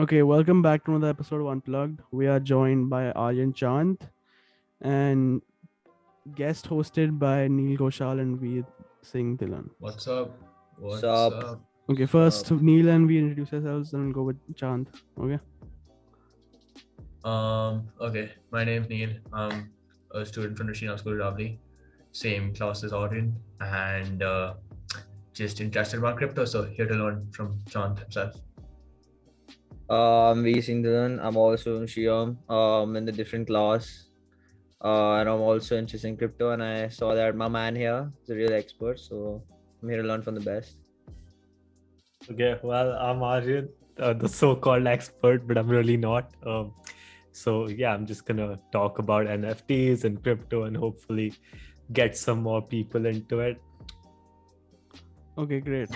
Okay, welcome back to another episode of Unplugged. We are joined by Aryan Chand and guest hosted by Neel Ghoshal and Veer Singh Dhillon. What's up? What's Sup? up? Okay, first Neel and Veer introduce yourselves and we'll go with Chand. Okay. Okay. My name's Neel. I'm a student from Rashina School, Ravli. Same class as Aryan, and just interested about crypto. So here to learn from Chand himself. I'm Veer Singh. I'm also in Shiam, in the different class. And I'm also interested in crypto. And I saw that my man here is a real expert. So I'm here to learn from the best. Okay, well, I'm Aryan, the so-called expert, but I'm really not. So yeah, I'm just gonna talk about NFTs and crypto and hopefully get some more people into it. Okay, great.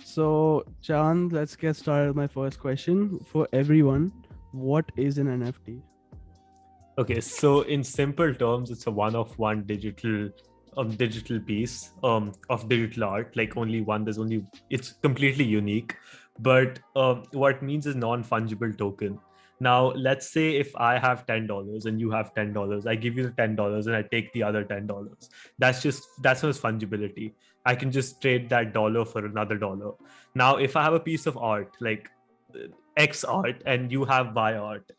So Chand, let's get started with my first question. For everyone, what is an NFT? Okay, so in simple terms, it's a one-of-one digital piece of digital art. Like only one. It's completely unique. But what it means is non-fungible token. Now, let's say if I have $10 and you have $10, I give you the $10 and I take the other $10. That's not fungibility. I can just trade that dollar for another dollar. Now, if I have a piece of art like X art and you have Y art,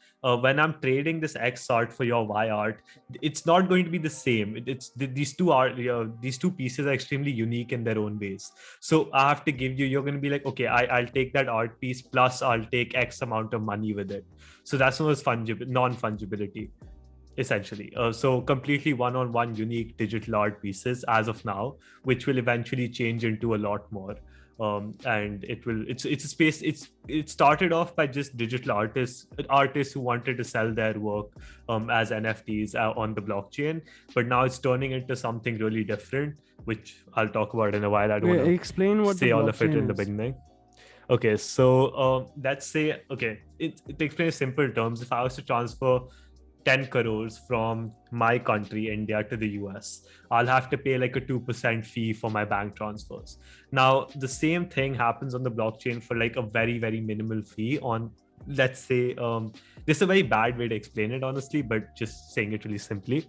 when I'm trading this X art for your Y art, it's not going to be the same. These two pieces are extremely unique in their own ways. So I have to give you. You're going to be like, okay, I'll take that art piece plus I'll take X amount of money with it. So that's known as non-fungibility, essentially. So completely one-on-one unique digital art pieces as of now, which will eventually change into a lot more. And it's a space. It started off by just digital artists who wanted to sell their work as NFTs on the blockchain, but now it's turning into something really different, which I'll talk about in a while. I don't want to Explain what say the all of it in the blockchain is. beginning. Okay, so let's say, to explain in simple terms, if I was to transfer 10 crores from my country, India, to the US, I'll have to pay like a 2% fee for my bank transfers. Now, the same thing happens on the blockchain for like a very, very minimal fee on, let's say, this is a very bad way to explain it, honestly, but just saying it really simply.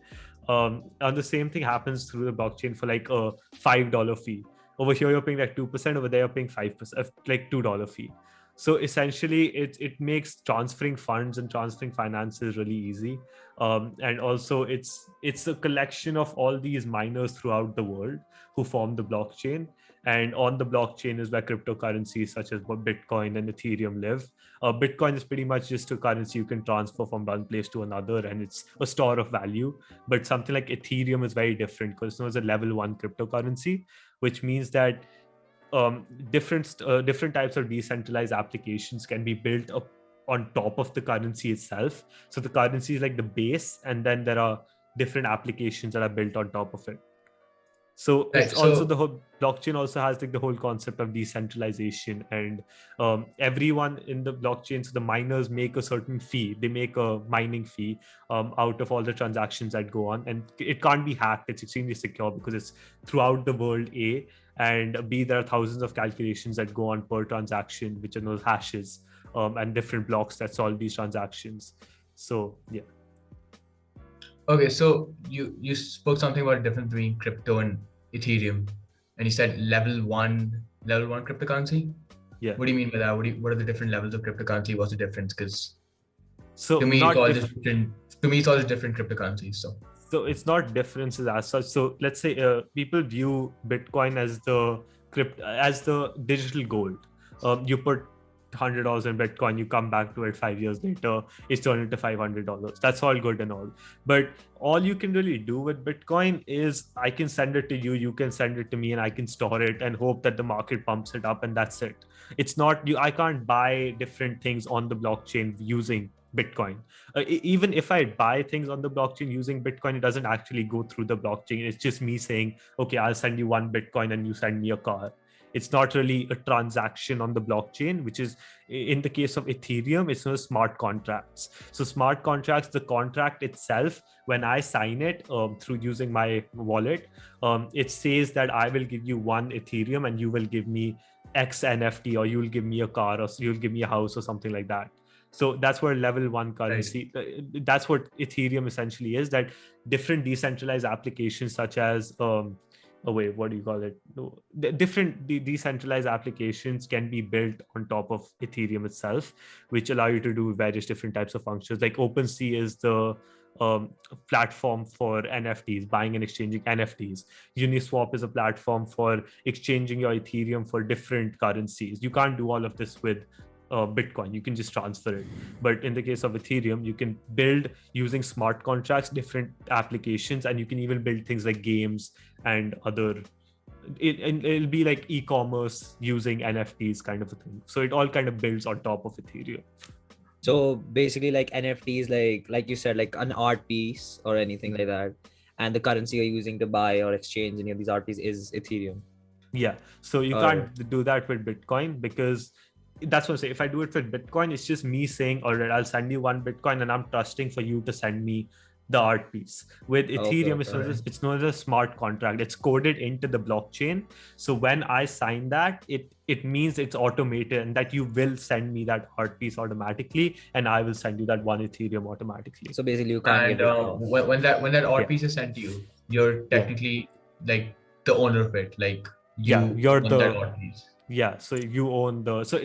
And the same thing happens through the blockchain for like a $5 fee. Over here, you're paying like 2%. Over there, you're paying 5%, like $2 fee. So essentially, it makes transferring funds and transferring finances really easy. And also, it's a collection of all these miners throughout the world who form the blockchain. And on the blockchain is where cryptocurrencies such as Bitcoin and Ethereum live. Bitcoin is pretty much just a currency you can transfer from one place to another, and it's a store of value. But something like Ethereum is very different because it's known as a level 1 cryptocurrency, which means that different types of decentralized applications can be built up on top of the currency itself. So the currency is like the base, and then there are different applications that are built on top of it. So Right, it's also so- the whole blockchain also has like the whole concept of decentralization, and everyone in the blockchain, so the miners make a certain fee. They make a mining fee out of all the transactions that go on, and it can't be hacked. It's extremely secure because it's throughout the world, A, and B, there are thousands of calculations that go on per transaction, which are those hashes, and different blocks that solve these transactions. So yeah. Okay, so you spoke something about the difference between crypto and Ethereum, and you said level one cryptocurrency. Yeah. What do you mean by that? What are the different levels of cryptocurrency? What's the difference? Because So to me, not it's all diff- just different. To me, it's all just different cryptocurrencies. So it's not differences as such. So let's say people view Bitcoin as the digital gold. You put $100 in Bitcoin, you come back to it 5 years later, it's turned into $500. That's all good and all. But all you can really do with Bitcoin is I can send it to you, you can send it to me, and I can store it and hope that the market pumps it up, and that's it. It's not you. I can't buy different things on the blockchain using Bitcoin. Even if I buy things on the blockchain using Bitcoin, it doesn't actually go through the blockchain. It's just me saying, okay, I'll send you one Bitcoin and you send me a car. It's not really a transaction on the blockchain, which is in the case of Ethereum, it's known as smart contracts. So smart contracts, the contract itself, when I sign it through using my wallet, it says that I will give you one Ethereum and you will give me X NFT, or you'll give me a car, or you'll give me a house, or something like that. So that's where level one currency, that's what Ethereum essentially is, that different decentralized applications such as, what do you call it? No, different decentralized applications can be built on top of Ethereum itself, which allow you to do various different types of functions. Like OpenSea is the platform for NFTs, buying and exchanging NFTs. Uniswap is a platform for exchanging your Ethereum for different currencies. You can't do all of this with Bitcoin. You can just transfer it. But in the case of Ethereum, you can build using smart contracts, different applications, and you can even build things like games and other. It'll be like e-commerce using NFTs kind of a thing. So it all kind of builds on top of Ethereum. So basically, like NFTs, like you said, like an art piece or anything like that, and the currency you're using to buy or exchange any of these art pieces is Ethereum. Yeah. So you can't do that with Bitcoin, because that's what I say. If I do it with Bitcoin, it's just me saying, all right, I'll send you one Bitcoin, and I'm trusting for you to send me the art piece. With Ethereum, it's not a smart contract. It's coded into the blockchain. So when I sign that, it means it's automated, and that you will send me that art piece automatically, and I will send you that one Ethereum automatically. So basically, you can't get it when that art piece is sent to you, you're technically like the owner of it. Like you're own that art piece. Yeah, so you own the so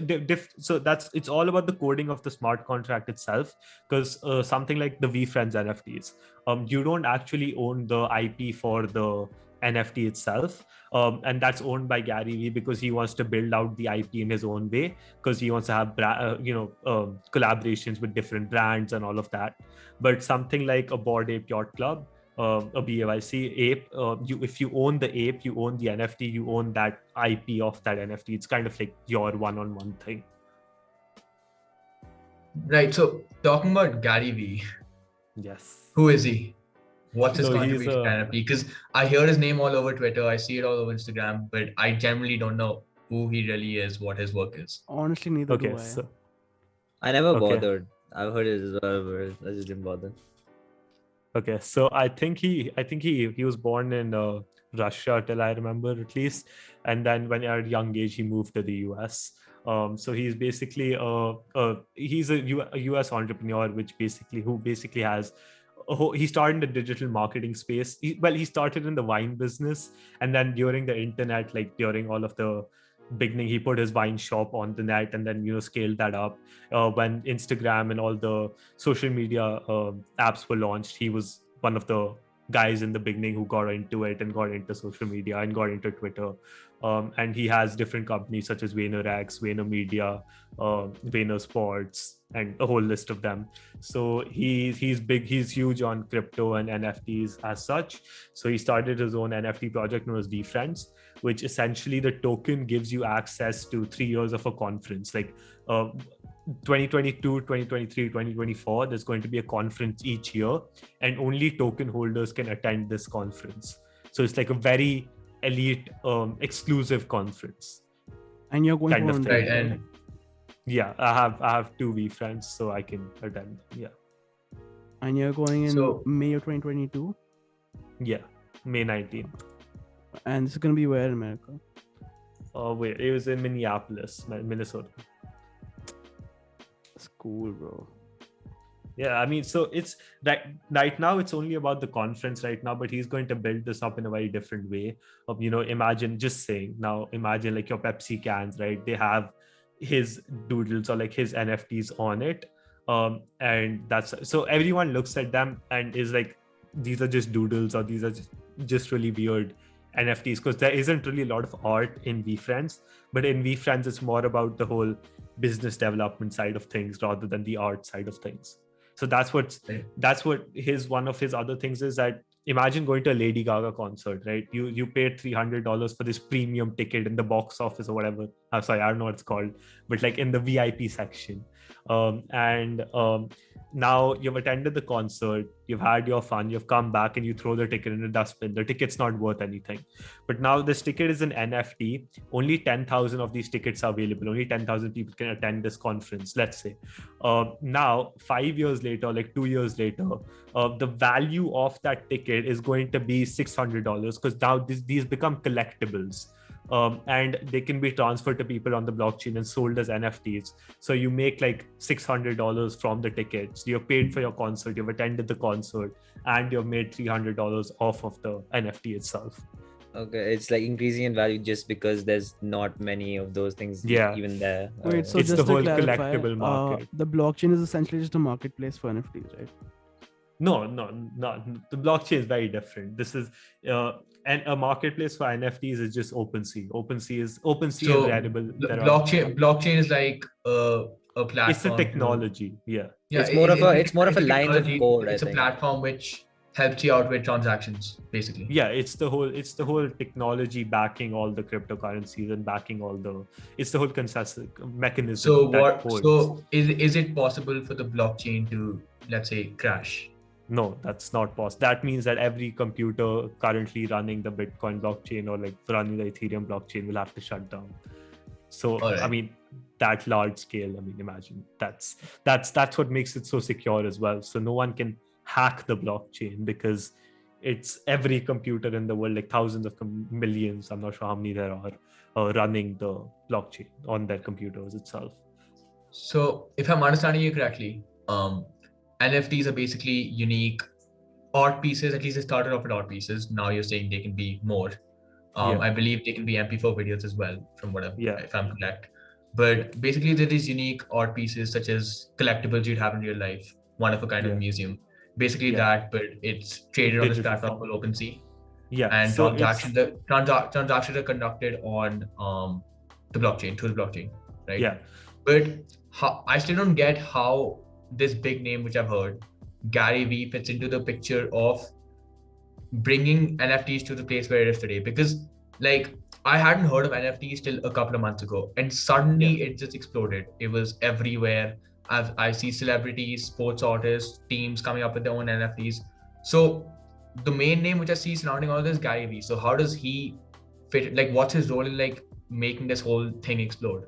that's, it's all about the coding of the smart contract itself, because something like the VeeFriends NFTs, you don't actually own the IP for the NFT itself, and that's owned by Garyvee, because he wants to build out the IP in his own way, because he wants to have collaborations with different brands and all of that. But something like a Bored Ape Yacht Club, a BAYC ape, if you own the ape, you own the NFT, you own that IP of that NFT. It's kind of like your one-on-one thing. Right. So talking about Garyvee, yes, who is he? What's his contribution to NFT? Because I hear his name all over Twitter, I see it all over Instagram, but I generally don't know who he really is, what his work is. Honestly, neither do I. So I never bothered. I've heard it as well, but I just didn't bother. Okay, so I think he was born in Russia, till I remember at least, and then when at a young age he moved to the US. So he's basically he's a US entrepreneur, who basically has. He started in the digital marketing space. He started in the wine business, and then during the internet, like during all of the beginning, he put his wine shop on the net, and then scaled that up. When Instagram and all the social media apps were launched, he was one of the guys in the beginning who got into it and got into social media and got into Twitter. And he has different companies such as VaynerX, VaynerMedia, Vayner Sports, and a whole list of them. So he's big, he's huge on crypto and NFTs as such. So he started his own NFT project known as VeeFriends, which essentially the token gives you access to 3 years of a conference. Like 2022, 2023, 2024, there's going to be a conference each year, and only token holders can attend this conference. So it's like a very elite, exclusive conference. And you're going to right, and yeah, I have 2 VeeFriends, so I can attend. Yeah. And you're going in May of 2022? Yeah, May 19th. And this is going to be where in America? Wait, it was in Minneapolis, Minnesota. That's cool, bro. Yeah, I mean, so it's right now it's only about the conference right now, but he's going to build this up in a very different way. Imagine like your Pepsi cans, right? They have his doodles or like his NFTs on it. And that's, so everyone looks at them and is like, these are just doodles, or these are just really weird NFTs, because there isn't really a lot of art in VeeFriends, but in VeeFriends it's more about the whole business development side of things rather than the art side of things. So that's what one of his other things is, that imagine going to a Lady Gaga concert, right? You paid $300 for this premium ticket in the box office or whatever. I'm sorry, I don't know what it's called, but like in the VIP section. Now you've attended the concert, you've had your fun, you've come back, and you throw the ticket in a dustbin. The ticket's not worth anything. But now this ticket is an NFT. Only 10,000 of these tickets are available. Only 10,000 people can attend this conference, let's say. Now, 5 years later, like 2 years later, the value of that ticket is going to be $600, because now these become collectibles. and they can be transferred to people on the blockchain and sold as NFTs. So you make like $600 from the tickets. You're paid for your concert. You've attended the concert, and you've made $300 off of the NFT itself. Okay, it's like increasing in value just because there's not many of those things even there. Wait, so It's just the to whole clarify, collectible market. the blockchain is essentially just a marketplace for NFTs, right? No. The blockchain is very different. This is and a marketplace for NFTs is just OpenSea. OpenSea is So variable. blockchain is like a platform. It's a technology. Yeah. It's more of a lines of technology. code. It's I a think. platform which helps you out with transactions, basically. Yeah, it's the whole technology backing all the cryptocurrencies and backing it's the whole consensus mechanism. So is it possible for the blockchain to, let's say, crash? No, that's not possible. That means that every computer currently running the Bitcoin blockchain or like running the Ethereum blockchain will have to shut down. So All right. I mean, that large scale, I mean, imagine that's what makes it so secure as well. So no one can hack the blockchain because it's every computer in the world, like thousands of millions, I'm not sure how many there are, running the blockchain on their computers itself. So if I'm understanding you correctly, NFTs are basically unique art pieces. At least they started off with art pieces. Now you're saying they can be more. I believe they can be MP4 videos as well, from whatever, if I'm correct. But basically, there is unique art pieces such as collectibles you'd have in real life, one of a kind of museum. Basically that, but it's traded on this platform called OpenSea. Yeah, and so transactions are conducted on the blockchain, through the blockchain, right? Yeah. But I still don't get how this big name, which I've heard, Garyvee, fits into the picture of bringing NFTs to the place where it is today. Because like I hadn't heard of NFTs till a couple of months ago, and suddenly it just exploded. It was everywhere. I see celebrities, sports artists, teams coming up with their own NFTs. So the main name which I see surrounding all this is Garyvee. So how does he fit? Like, what's his role in like making this whole thing explode?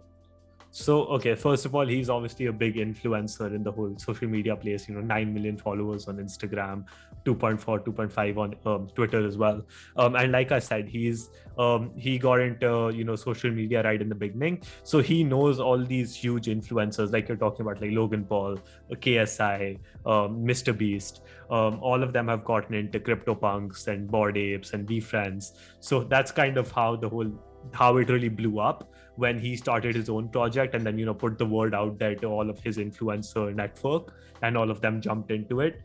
So, okay, first of all, he's obviously a big influencer in the whole social media place, 9 million followers on Instagram, 2.4, 2.5 on Twitter as well. And like I said, he got into, social media right in the beginning. So he knows all these huge influencers, like you're talking about, like Logan Paul, KSI, Mr. Beast. All of them have gotten into CryptoPunks and Bored Apes and VeeFriends. So that's kind of how it really blew up when he started his own project, and then put the word out there to all of his influencer network, and all of them jumped into it.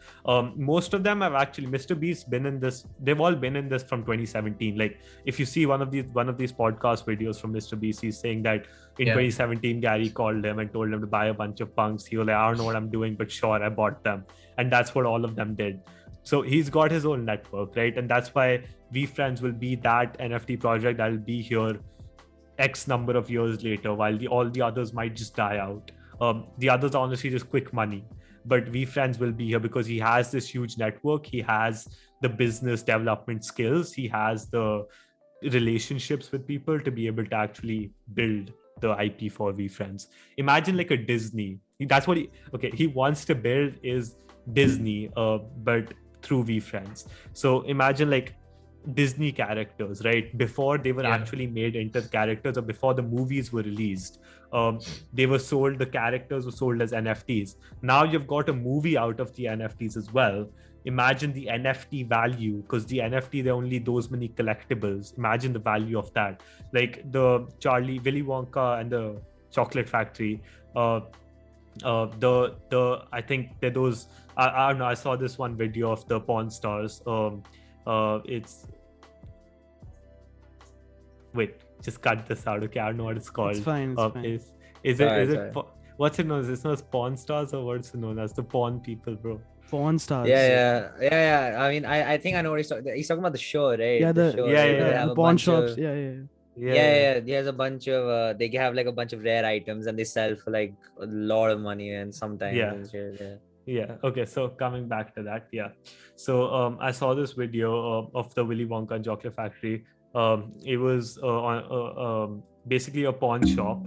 Most of them have actually, Mr. Beast been in this, they've all been in this from 2017. Like if you see one of these podcast videos from Mr. Beast, he's saying that in 2017 Gary called him and told him to buy a bunch of punks. He was like, I don't know what I'm doing, but sure, I bought them. And that's what all of them did. So he's got his own network, right? And that's why VeeFriends will be that NFT project that will be here X number of years later, while all the others might just die out. The others are honestly just quick money. But VeeFriends will be here because he has this huge network. He has the business development skills. He has the relationships with people to be able to actually build the IP for VeeFriends. Imagine like a Disney. That's what he wants to build is Disney, but through VeeFriends. So imagine like Disney characters, right? Before they were actually made into characters, or before the movies were released, they were sold, the characters were sold as NFTs. Now you've got a movie out of the NFTs as well. Imagine the NFT value, because the NFT, there are only those many collectibles. Imagine the value of that. Like the Willy Wonka and the Chocolate Factory, I think they're those, I don't know, I saw this one video of the Pawn Stars. It's just cut this out. Okay, I don't know what it's called. It's fine. Is it what's it known as? It's not Pawn Stars, or what's it known as? The Pawn People, bro. Pawn Stars. Yeah. I mean, I think I know what he's talking about, the show, right? Yeah, the pawn shops. Yeah. He has a bunch of they have like a bunch of rare items, and they sell for like a lot of money, and sometimes Yeah. Okay. So coming back to that, So I saw this video of the Willy Wonka and Chocolate Factory. It was on basically a pawn shop,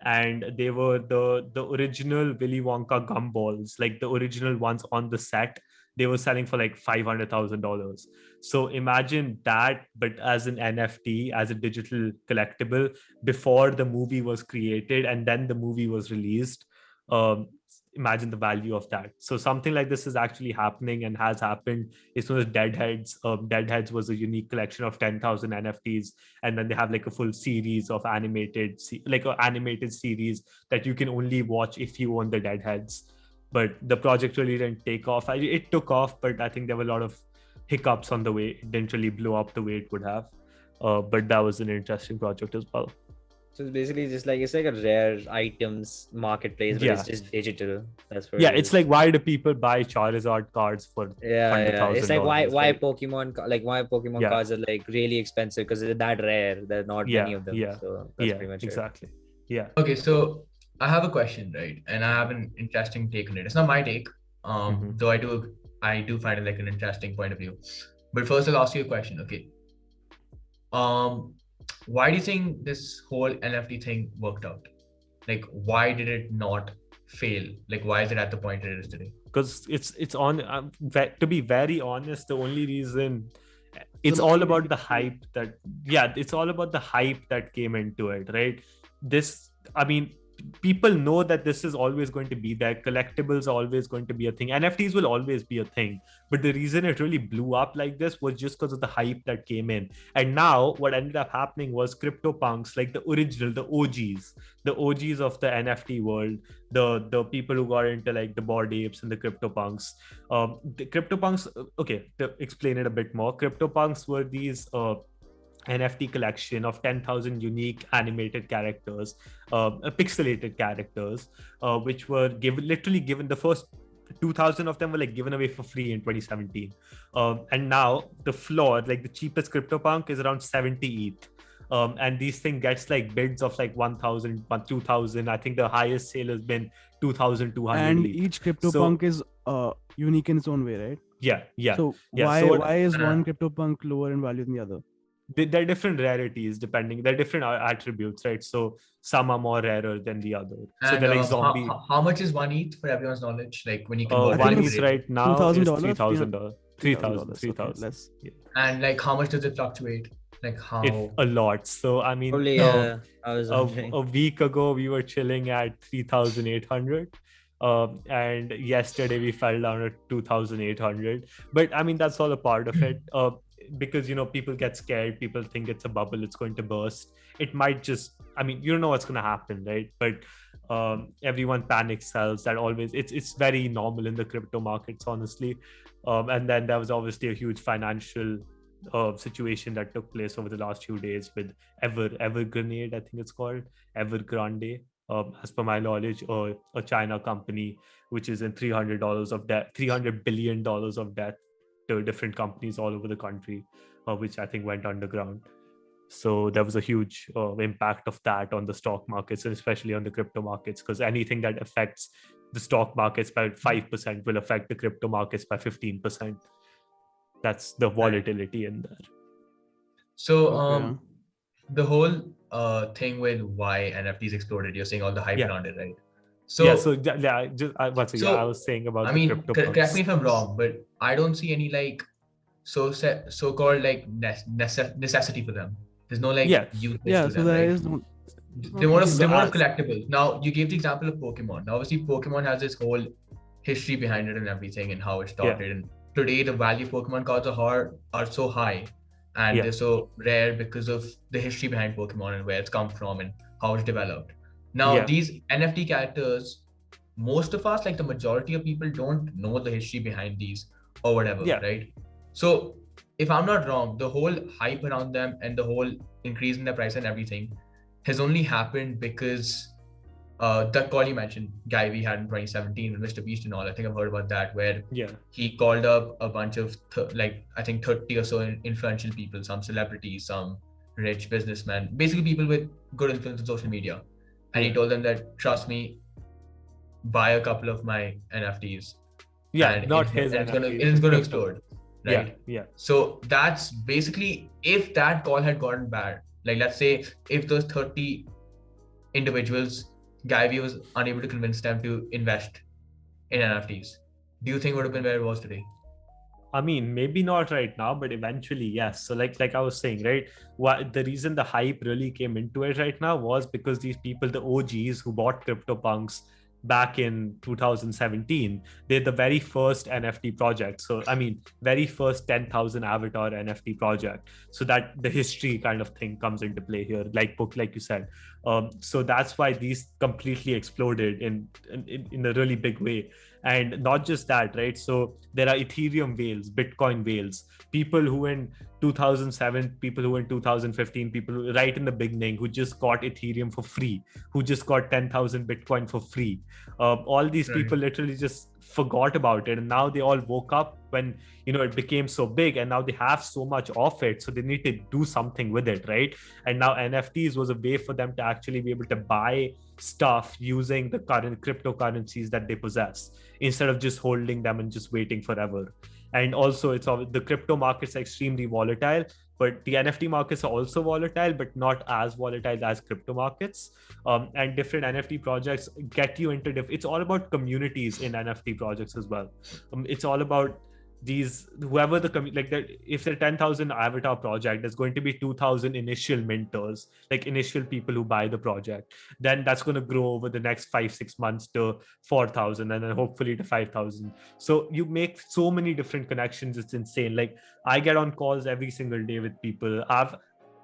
and they were the original Willy Wonka gumballs, like the original ones on the set. they were selling for like $500,000. So imagine that, but as an NFT, as a digital collectible, before the movie was created and then the movie was released. Imagine the value of that. So something like this is actually happening and has happened. It's known as Deadheads. Deadheads was a unique collection of 10,000 NFTs, and then they have like a full series of animated series that you can only watch if you own the Deadheads. But the project really didn't take off. It took off, but I think there were a lot of hiccups on the way. It didn't really blow up the way it would have. But that was an interesting project as well. So it's basically just like, it's like a rare items marketplace, but it's just digital. That's what it's like, why do people buy Charizard cards for $100,000? It's like why Pokemon cards are like really expensive, because they're that rare. There are not many of them. So that's pretty much exactly. Yeah. Okay, so I have a question, right? And I have an interesting take on it. It's not my take, though I do find it like an interesting point of view. But first, I'll ask you a question. Okay. Why do you think this whole NFT thing worked out? Like, why did it not fail? Like, why is it at the point it is today? Because it's on. To be very honest, the only reason it's all about the hype that it's all about the hype that came into it, right? People know that this is always going to be there. Collectibles are always going to be a thing. NFTs will always be a thing. But the reason it really blew up like this was just because of the hype that came in. And now what ended up happening was CryptoPunks, like the original, the OGs of the NFT world, the people who got into like the Bored Apes and the CryptoPunks. The CryptoPunks, to explain it a bit more, CryptoPunks were these NFT collection of 10,000 unique animated characters, pixelated characters, which were given the first 2,000 of them were like given away for free in 2017. And now the floor, like the cheapest CryptoPunk, is around 70 ETH. And these thing gets like bids of like 1,000, 2,000. I think the highest sale has been 2,200. And ETH. each CryptoPunk is unique in its own way, right? Yeah. So why is one CryptoPunk lower in value than the other? They're different rarities depending. They're different attributes, right? So some are more rarer than the other. And so they're like zombie. How much is one ETH for everyone's knowledge? Like when you convert one ETH right now is $2,000. $3,000. Less. Yeah. And like how much does it fluctuate? Like how? A lot. So I mean, I was a week ago we were chilling at 3,800. And yesterday we fell down at 2,800. But I mean, that's all a part of it. Because people get scared, people think it's a bubble, it's going to burst. It might just, you don't know what's going to happen, right? But everyone panic sells. That always, it's very normal in the crypto markets, honestly. And then there was obviously a huge financial situation that took place over the last few days with Evergrande, I think it's called Evergrande, as per my knowledge, a China company which is in $300 billion of debt to different companies all over the country, which I think went underground. So there was a huge impact of that on the stock markets, and especially on the crypto markets, because anything that affects the stock markets by 5% will affect the crypto markets by 15%. That's the volatility in there. So the whole thing with why NFTs exploded, you're saying all the hype around it, right? So I was saying about the crypto. Correct me if I'm wrong, but I don't see any like so-called like necessity for them. There's no like use to them. So there is no. They're more of collectibles. Now you gave the example of Pokemon. Now obviously Pokemon has this whole history behind it and everything, and how it started. And today the value of Pokemon cards are so high, and they're so rare because of the history behind Pokemon and where it's come from and how it's developed. Now, these NFT characters, most of us, like the majority of people, don't know the history behind these or whatever, right? So, if I'm not wrong, the whole hype around them and the whole increase in their price and everything has only happened because that call you mentioned, Garyvee had in 2017 with Mr. Beast and all. I think I've heard about that, where he called up a bunch of I think 30 or so influential people, some celebrities, some rich businessmen, basically people with good influence on social media. And he told them that, trust me, buy a couple of my NFTs. And it's going to explode, right? Yeah. So that's basically, if that call had gotten bad, like let's say if those 30 individuals, Garyvee was unable to convince them to invest in NFTs, do you think it would have been where it was today? I mean, maybe not right now, but eventually, yes. So like I was saying, right? What the reason the hype really came into it right now was because these people, the OGs who bought CryptoPunks back in 2017, they're the very first NFT project. So I mean, very first 10,000 avatar NFT project. So that the history kind of thing comes into play here, like you said. So that's why these completely exploded in a really big way. And not just that, right? So there are Ethereum whales, Bitcoin whales, people who in 2007, people who in 2015, people right in the beginning who just got Ethereum for free, who just got 10,000 Bitcoin for free. All these people literally just forgot about it, and now they all woke up when it became so big, and now they have so much of it, so they need to do something with it, right? And now NFTs was a way for them to actually be able to buy stuff using the current cryptocurrencies that they possess, instead of just holding them and just waiting forever. And also, it's the crypto markets are extremely volatile, but the NFT markets are also volatile, but not as volatile as crypto markets. And different NFT projects get you into it's all about communities in NFT projects as well. It's all about these, whoever like that, if they're 10,000 avatar project, there's going to be 2,000 initial minters, like initial people who buy the project. Then that's going to grow over the next 5-6 months to 4,000, and then hopefully to 5,000. So you make so many different connections, it's insane. Like I get on calls every single day with people. I've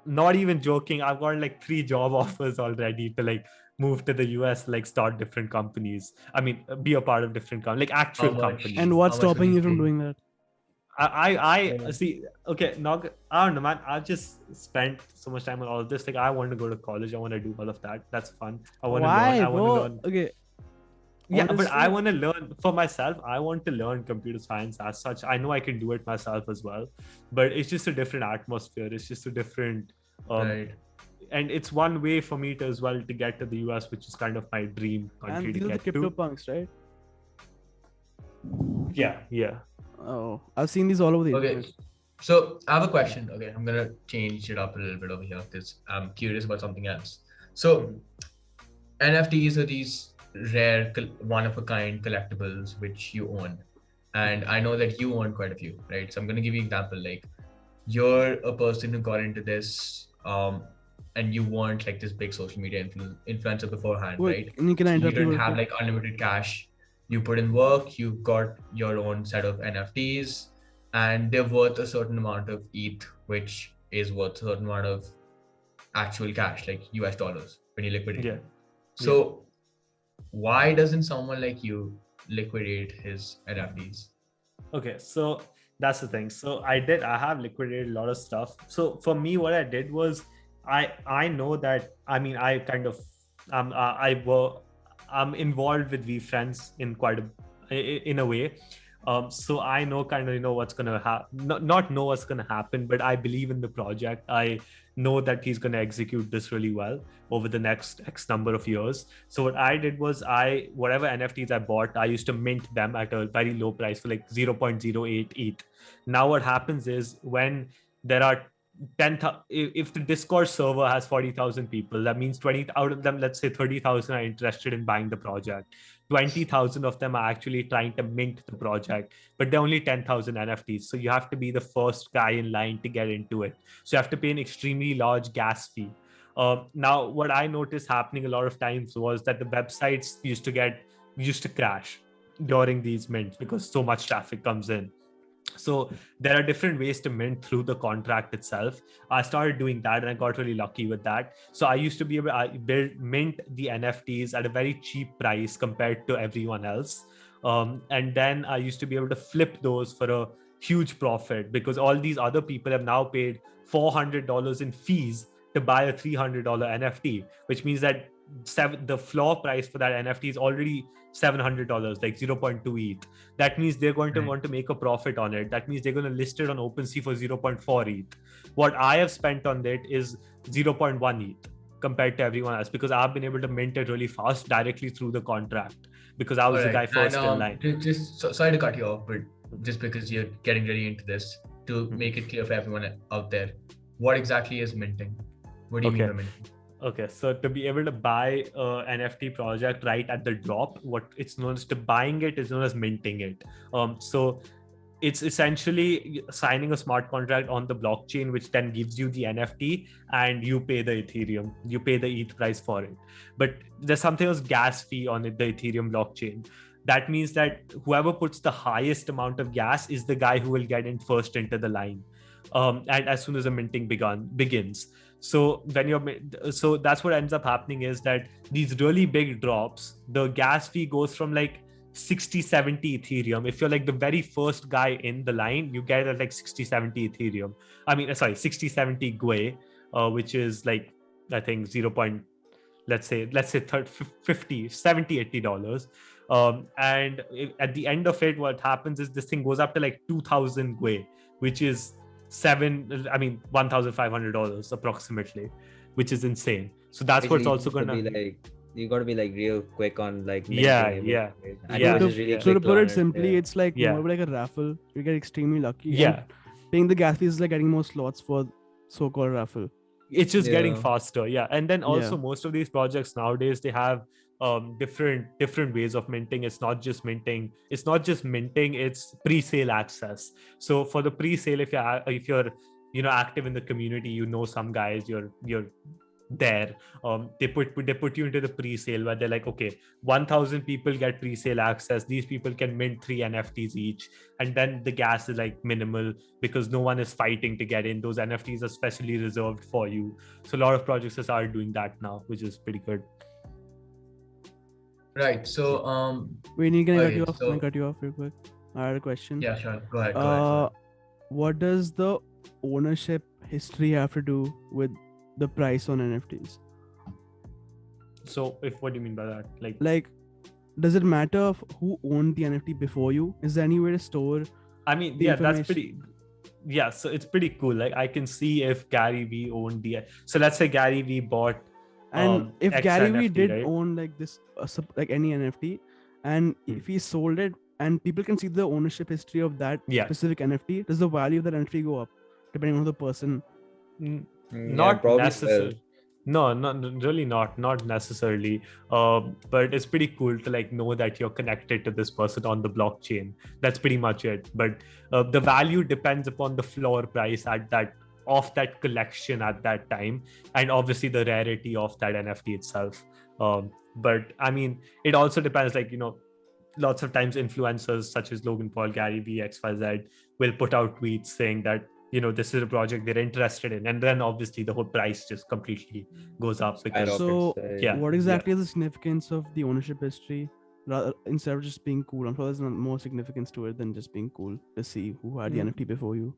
not even joking, I've got like 3 job offers already to like move to the US, like start different companies. I mean, be a part of different like actual companies. And what's How much stopping would you you from pay? doing that? I see. Okay, not, I don't know, man. I've just spent so much time on all of this. Like, I want to go to college. I want to do all of that. That's fun. I want to learn. Why, I want to bro? learn. Okay. Yeah, but I Honestly- want to learn for myself. I want to learn computer science as such. I know I can do it myself as well, but it's just a different atmosphere. It's just a different, Right. and it's one way for me to as well to get to the US, which is kind of my dream country And to these are the get crypto to. punks, right? Yeah. Oh, I've seen these all over the Okay. internet. So I have a question. Okay, I'm gonna change it up a little bit over here because I'm curious about something else. So NFTs are these rare, one-of-a-kind collectibles which you own, and I know that you own quite a few, right? So I'm gonna give you an example. Like, you're a person who got into this, and you weren't like this big social media influencer beforehand, Wait, right? can I So you interrupt you? didn't real have quick? like unlimited cash. You put in work, you got your own set of NFTs, and they're worth a certain amount of ETH, which is worth a certain amount of actual cash, like US dollars, when you liquidate Yeah. it. So why doesn't someone like you liquidate his NFTs? Okay, so that's the thing. So I have liquidated a lot of stuff. So for me, what I did was I know that, I mean, I kind of I'm involved with VFriends in quite in a way. So I know kind of what's gonna happen. Not know what's gonna happen, but I believe in the project. I know that he's gonna execute this really well over the next X number of years. So what I did was whatever NFTs I bought, I used to mint them at a very low price for like 0.08 ETH. Now what happens is when there are 10,000, if the Discord server has 40,000 people, that means 20 out of them, let's say 30,000 are interested in buying the project. 20,000 of them are actually trying to mint the project, but they're only 10,000 NFTs. So you have to be the first guy in line to get into it. So you have to pay an extremely large gas fee. Now, what I noticed happening a lot of times was that the websites used to crash during these mints because so much traffic comes in. So there are different ways to mint through the contract itself. I started doing that and I got really lucky with that. So I used to be able to mint the NFTs at a very cheap price compared to everyone else. And then I used to be able to flip those for a huge profit because all these other people have now paid $400 in fees to buy a $300 NFT, which means that the floor price for that NFT is already $700, like 0.2 ETH. That means they're going to want to make a profit on it. That means they're going to list it on OpenSea for 0.4 ETH. What I have spent on that is 0.1 ETH compared to everyone else because I've been able to mint it really fast directly through the contract because I was the guy first in line. Sorry to cut you off, but just because you're getting really into this, to make it clear for everyone out there, what exactly is minting? What do you mean by minting? Okay, so to be able to buy an NFT project right at the drop, what it's known as to buying it is known as minting it. So it's essentially signing a smart contract on the blockchain, which then gives you the NFT, and you pay the Ethereum, you pay the ETH price for it. But there's something else, gas fee on it, the Ethereum blockchain. That means that whoever puts the highest amount of gas is the guy who will get in first into the line. And as soon as the minting begins. So so that's what ends up happening, is that these really big drops, the gas fee goes from like 60-70 Ethereum. If you're like the very first guy in the line, you get at like 60-70 Ethereum. I mean, sorry, 60-70 GUI, which is like, I think 0. Let's say 30, 50, 70, $80. And at the end of it, what happens is this thing goes up to like 2,000 GUI, which is $1,500 approximately, which is insane. So that's what's also gonna be like, you got to be like real quick on like yeah. So to put it simply, it's like more like a raffle. You get extremely lucky. Yeah, and paying the gas fees is like getting more slots for so-called raffle. It's just getting faster. Yeah, and then also most of these projects nowadays, they have different ways of minting. It's not just minting, it's pre-sale access. So for the pre-sale, if you're active in the community, some guys, you're there, they put you into the pre-sale where they're like, okay, 1,000 people get pre-sale access, these people can mint 3 NFTs each, and then the gas is like minimal because no one is fighting to get in. Those NFTs are specially reserved for you. So a lot of projects are doing that now, which is pretty good. Right. So wait, can I cut you off real quick? I had a question. Yeah, sure. Go ahead. What does the ownership history have to do with the price on NFTs? So what do you mean by that? Like does it matter who owned the NFT before you? Is there any way to store? I mean, that's pretty. Yeah, so it's pretty cool. Like I can see if Garyvee owned so let's say Garyvee bought. And if Garyvee did right? own like this, like any NFT, and if he sold it, and people can see the ownership history of that specific NFT, does the value of that NFT go up depending on the person? Not necessarily. No, not necessarily. But it's pretty cool to like know that you're connected to this person on the blockchain. That's pretty much it. But the value depends upon the floor price of that collection at that time, and obviously the rarity of that NFT itself. But I mean, it also depends, like, lots of times influencers such as Logan Paul, Garyvee, XYZ will put out tweets saying that, this is a project they're interested in, and then obviously the whole price just completely goes up. What exactly is the significance of the ownership history, instead of just being cool? I'm sure there's more significance to it than just being cool to see who had the NFT before you.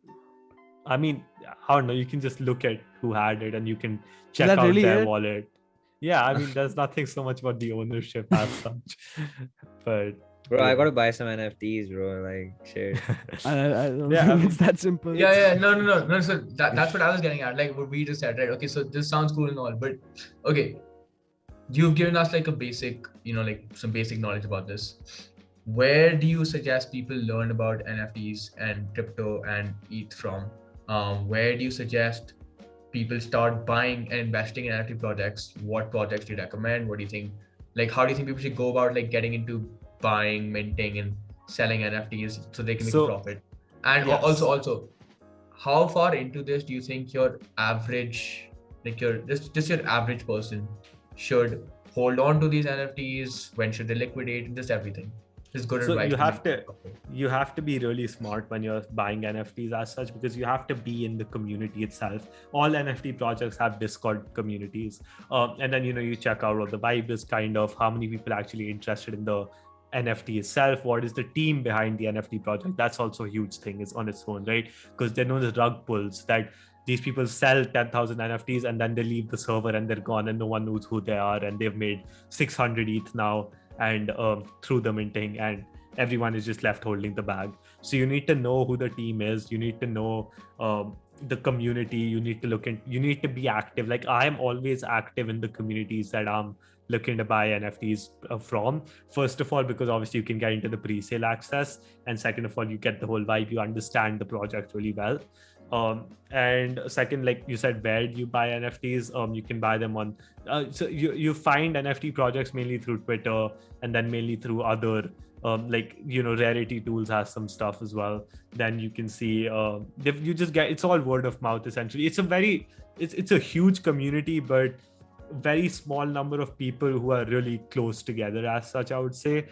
I mean, I don't know, you can just look at who had it and you can check out their wallet. Yeah, I mean, there's nothing so much about the ownership as such. But bro, I gotta buy some NFTs, bro. Like, shit. I don't think it's that simple. No. So that's what I was getting at. Like what we just said, right? Okay, so this sounds cool and all, but okay, you've given us like a basic, like some basic knowledge about this. Where do you suggest people learn about NFTs and crypto and ETH from? Where do you suggest people start buying and investing in NFT projects? What projects do you recommend? What do you think? Like, how do you think people should go about like getting into buying, minting, and selling NFTs so they can make a profit? And also, how far into this do you think your average, like your average person should hold on to these NFTs? When should they liquidate? Just everything. Good so advice. You have to be really smart when you're buying NFTs as such, because you have to be in the community itself. All NFT projects have Discord communities, and then you check out what the vibe is, kind of how many people are actually interested in the NFT itself. What is the team behind the NFT project? That's also a huge thing, is on its own, right? Because there are no rug pulls that these people sell 10,000 NFTs and then they leave the server and they're gone and no one knows who they are, and they've made 600 ETH now and through the minting, and everyone is just left holding the bag. So you need to know who the team is, you need to know the community, you need to be active. Like, I am always active in the communities that I'm looking to buy NFTs from. First of all, because obviously you can get into the pre-sale access, and second of all, you get the whole vibe, you understand the project really well. And second, like you said, where do you buy NFTs? You can buy them on so you find NFT projects mainly through Twitter, and then mainly through other Like, Rarity Tools has some stuff as well. Then you can see you just get, it's all word of mouth essentially. It's a huge community, but very small number of people who are really close together as such, I would say.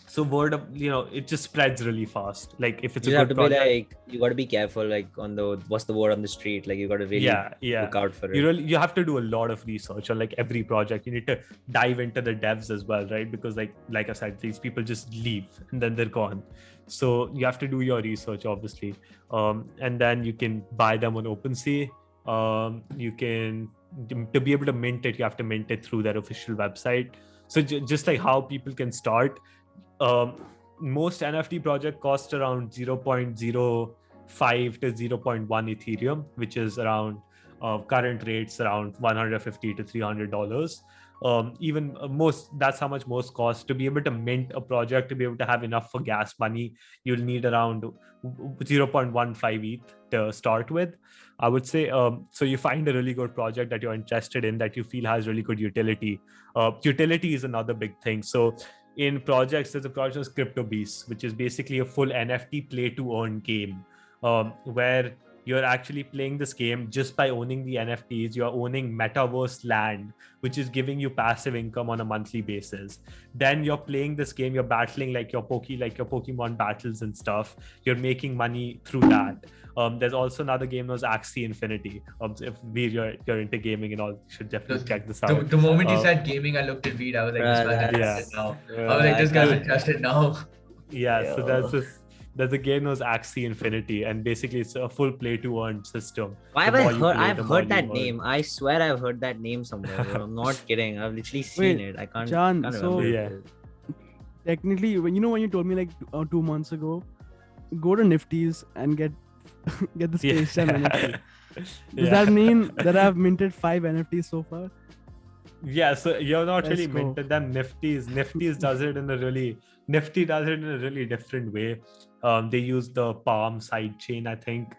So word of, it just spreads really fast. Like if it's You a have good to be project, like, you got to be careful, like on the what's the word on the street. Like you got to really look out for it. you have to do a lot of research on like every project. You need to dive into the devs as well, right? Because like I said, these people just leave and then they're gone. So you have to do your research, obviously, and then you can buy them on OpenSea. You can, to be able to mint it, you have to mint it through their official website. So just like how people can start, most NFT project cost around 0.05 to 0.1 Ethereum, which is around current rates around $150 to $300. Even that's how much most cost. To be able to mint a project, to be able to have enough for gas money, you'll need around 0.15 ETH to start with, I would say. So you find a really good project that you're interested in, that you feel has really good utility. Utility is another big thing. So in projects, there's a project called Crypto Beasts, which is basically a full NFT play to earn game, where you're actually playing this game just by owning the NFTs. You're owning metaverse land, which is giving you passive income on a monthly basis. Then you're playing this game, you're battling like your Pokemon battles and stuff. You're making money through that. There's also another game known as Axie Infinity. If Veer, you're into gaming and all, you should definitely check this out. The moment you said gaming, I looked at Veer. I was like, this man's interested now. I was like, this guy's interested now. Yeah, so there's a game known as Axie Infinity, and basically it's a full play to earn system. Why have I heard? I've heard that name. I swear I've heard that name somewhere. I'm not kidding. I've literally seen it. I can't. Chan, can't so remember. Technically, when you told me like 2 months ago, go to Nifty's and get the Space Jam NFT. Does that mean that I've minted 5 NFTs so far? Yeah, so you're not Let's really go. minted them. Nifty's does it in a really different way. They use the Palm sidechain, I think,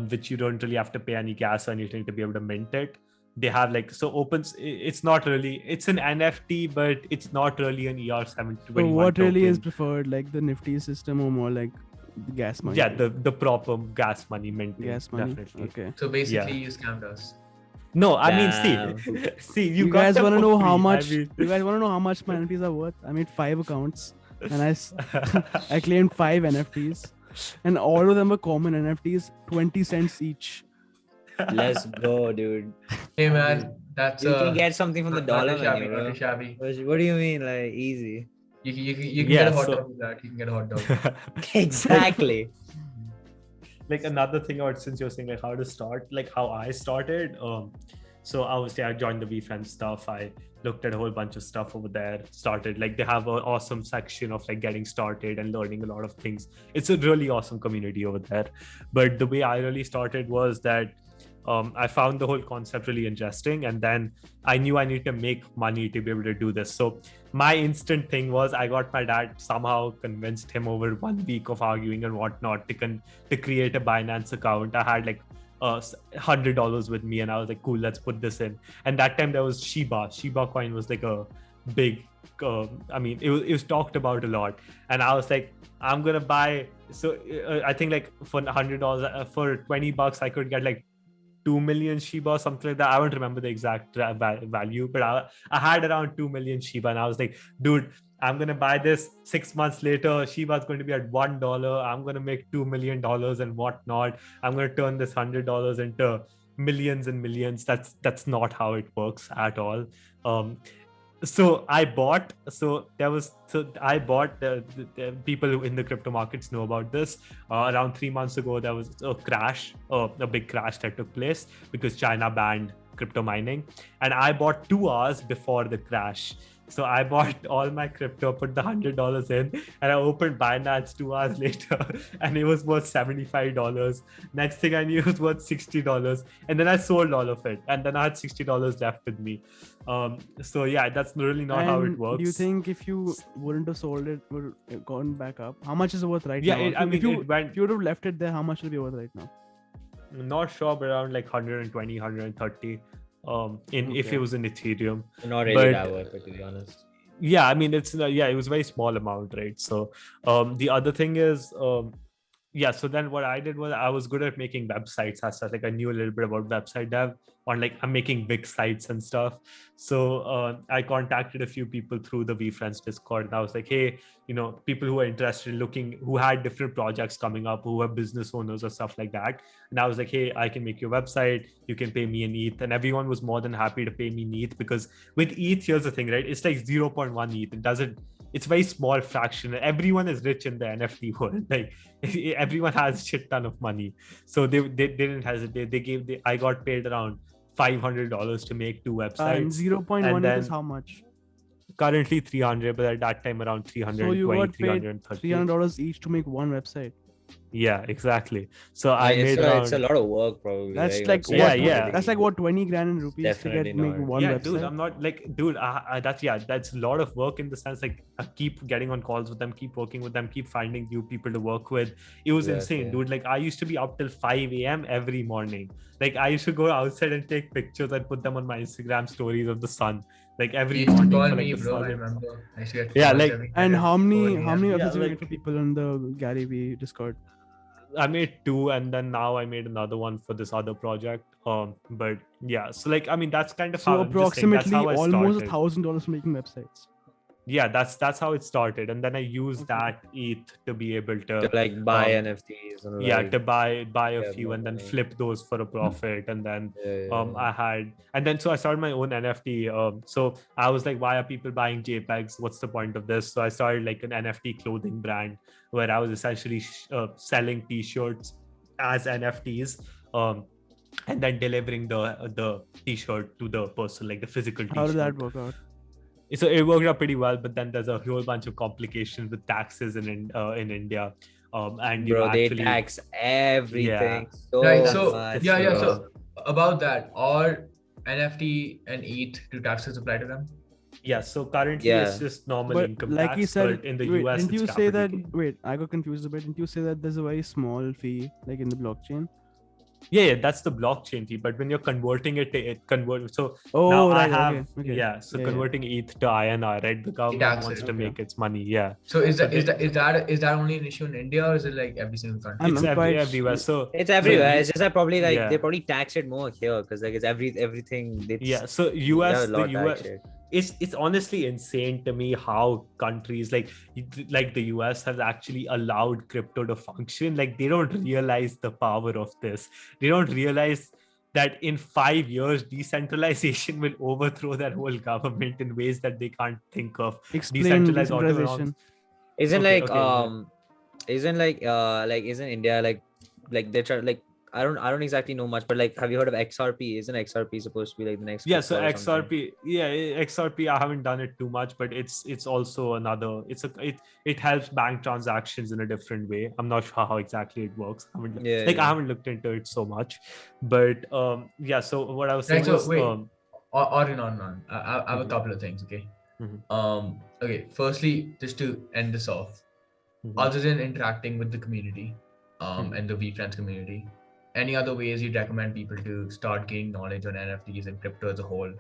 which you don't really have to pay any gas or anything to be able to mint it. They have it's not really, it's an NFT, but it's not really an ER721 So what really is token. preferred, like the Nifty system or more like the gas money? Yeah, the proper gas money minting. gas money. Definitely. Okay. So basically, you scammed us. No, I mean, Damn. see, You got guys them want to for know how free. much? I mean- You guys want to know how much my NFTs are worth? I made 5 accounts and I claimed 5 NFTs, and all of them were common NFTs, 20 cents each. Let's go, dude. Hey man, that's You can get something from the dollar not too shabby, menu, not bro. too shabby. What do you mean, like easy? You can Yeah, get a hot so- dog with that. You can get a hot dog. Exactly. Like another thing about, since you're saying like how to start, like how I started, so obviously I joined the VFriend stuff. I looked at a whole bunch of stuff over there, started, like they have an awesome section of like getting started and learning a lot of things. It's a really awesome community over there. But the way I really started was that I found the whole concept really interesting, and then I knew I need to make money to be able to do this. So my instant thing was, I got my dad, somehow convinced him over 1 week of arguing and whatnot to create a Binance account. I had like $100 with me, and I was like, cool, let's put this in. And that time there was Shiba coin was like a big I mean, it was talked about a lot, and I was like, I'm gonna buy. So I think like for $100, for $20 I could get like 2 million Shiba or something like that. I don't remember the exact value, but I had around 2 million Shiba, and I was like, dude, I'm gonna buy this. 6 months later, Shiba is going to be at $1. I'm gonna make $2 million and whatnot. I'm gonna turn this $100 into millions and millions. That's not how it works at all. So I bought. The people who in the crypto markets know about this. Around 3 months ago, there was a crash, a big crash that took place because China banned crypto mining, and I bought 2 hours before the crash. So I bought all my crypto, put the $100 in, and I opened Binance 2 hours later, and it was worth $75. Next thing I knew, it was worth $60, and then I sold all of it, and then I had $60 left with me. So yeah, that's really not how it works. Do you think if you wouldn't have sold it, would have gone back up? How much is it worth right now? If you would have left it there, how much will it be worth right now? Not sure, but around like 120, 130. If it was in Ethereum. Not really But- that worth it, to be honest. Yeah, I mean, it's it was a very small amount, right? So the other thing is yeah, so then what I did was I was good at making websites as such. Like I knew a little bit about website dev, on like I'm making big sites and stuff. So I contacted a few people through the VFriends Discord, and I was like, hey, people who are interested in looking, who had different projects coming up, who are business owners or stuff like that. And I was like, hey, I can make your website, you can pay me in ETH. And everyone was more than happy to pay me in ETH, because with ETH, here's the thing, right? It's like 0.1 ETH. It's a very small fraction. Everyone is rich in the NFT world. Like everyone has a shit ton of money. So they didn't hesitate. I got paid around $500 to make 2 websites. And 0.1 then is how much? Currently 300, but at that time around 320, So you got paid $330. $300 each to make one website. Yeah, exactly. So I made it's a lot of work, probably. That's right? like Yeah. That's like what, 20 grand in rupees Definitely to make not. one website. Dude, I'm not like, dude, that's a lot of work, in the sense like I keep getting on calls with them, keep working with them, keep finding new people to work with. It was insane, dude. Like I used to be up till 5 a.m. every morning. Like I used to go outside and take pictures and put them on my Instagram stories of the sun. Like every morning for like the sun. I remember. I used to get Yeah, calls like, every And night how at many 4 a.m. websites you like- made for people in the Garyvee Discord? I made 2, and then now I made another one for this other project. But yeah, so like I mean that's kind of So how approximately that's how I almost started. $1,000 making websites. Yeah, that's how it started, and then I used that ETH to be able To like buy um, NFTs and yeah, like, to buy a get few more and then money. flip those for a profit. And then yeah. so I started my own NFT. So I was like, why are people buying JPEGs? What's the point of this? So I started like an NFT clothing brand, where I was essentially selling t-shirts as NFTs, and then delivering the t-shirt to the person, like the physical t-shirt. How did that work out? So it worked out pretty well, but then there's a whole bunch of complications with taxes in India. And Bro, they actually, tax everything so Right. much. So So about that, are NFT and ETH, do taxes apply to them? yeah. So currently it's just normal But income like tax, you said, but in the wait, US, didn't it's you say that? capital gain. Wait, I got confused a bit. Didn't you say that there's a very small fee, like in the blockchain? Yeah, that's the blockchain fee. But when you're converting it, it convert. So Oh, now right, I have okay. yeah. So Yeah, converting ETH to INR, right? The government tax wants it, to okay. make its money. Yeah. So is So that only an issue in India, or is it like every single country? It's I'm quite everywhere. So it's everywhere. you- It's just that probably like yeah. they probably tax it more here because like it's everything. Yeah. So they have US, a lot the of tax US. shit. It's honestly insane to me how countries like the US has actually allowed crypto to function. Like they don't realize the power of this. They don't realize that in 5 years decentralization will overthrow their whole government in ways that they can't think of. explain Decentralized auto decentralization. Isn't Okay, like isn't India like they try like I don't exactly know much, but like have you heard of XRP? Isn't XRP supposed to be like the next Yeah, so crypto or something? XRP I haven't done it too much, but it's also another it helps bank transactions in a different way. I'm not sure how exactly it works. I haven't looked into it so much, but yeah, so what I was saying Right. was So wait, on. I have a Mhm. couple of things. Okay. Mhm. Okay. Firstly, just to end this off, other than interacting with the community, and the VFriends community, any other ways you'd recommend people to start gaining knowledge on NFTs and crypto as a whole?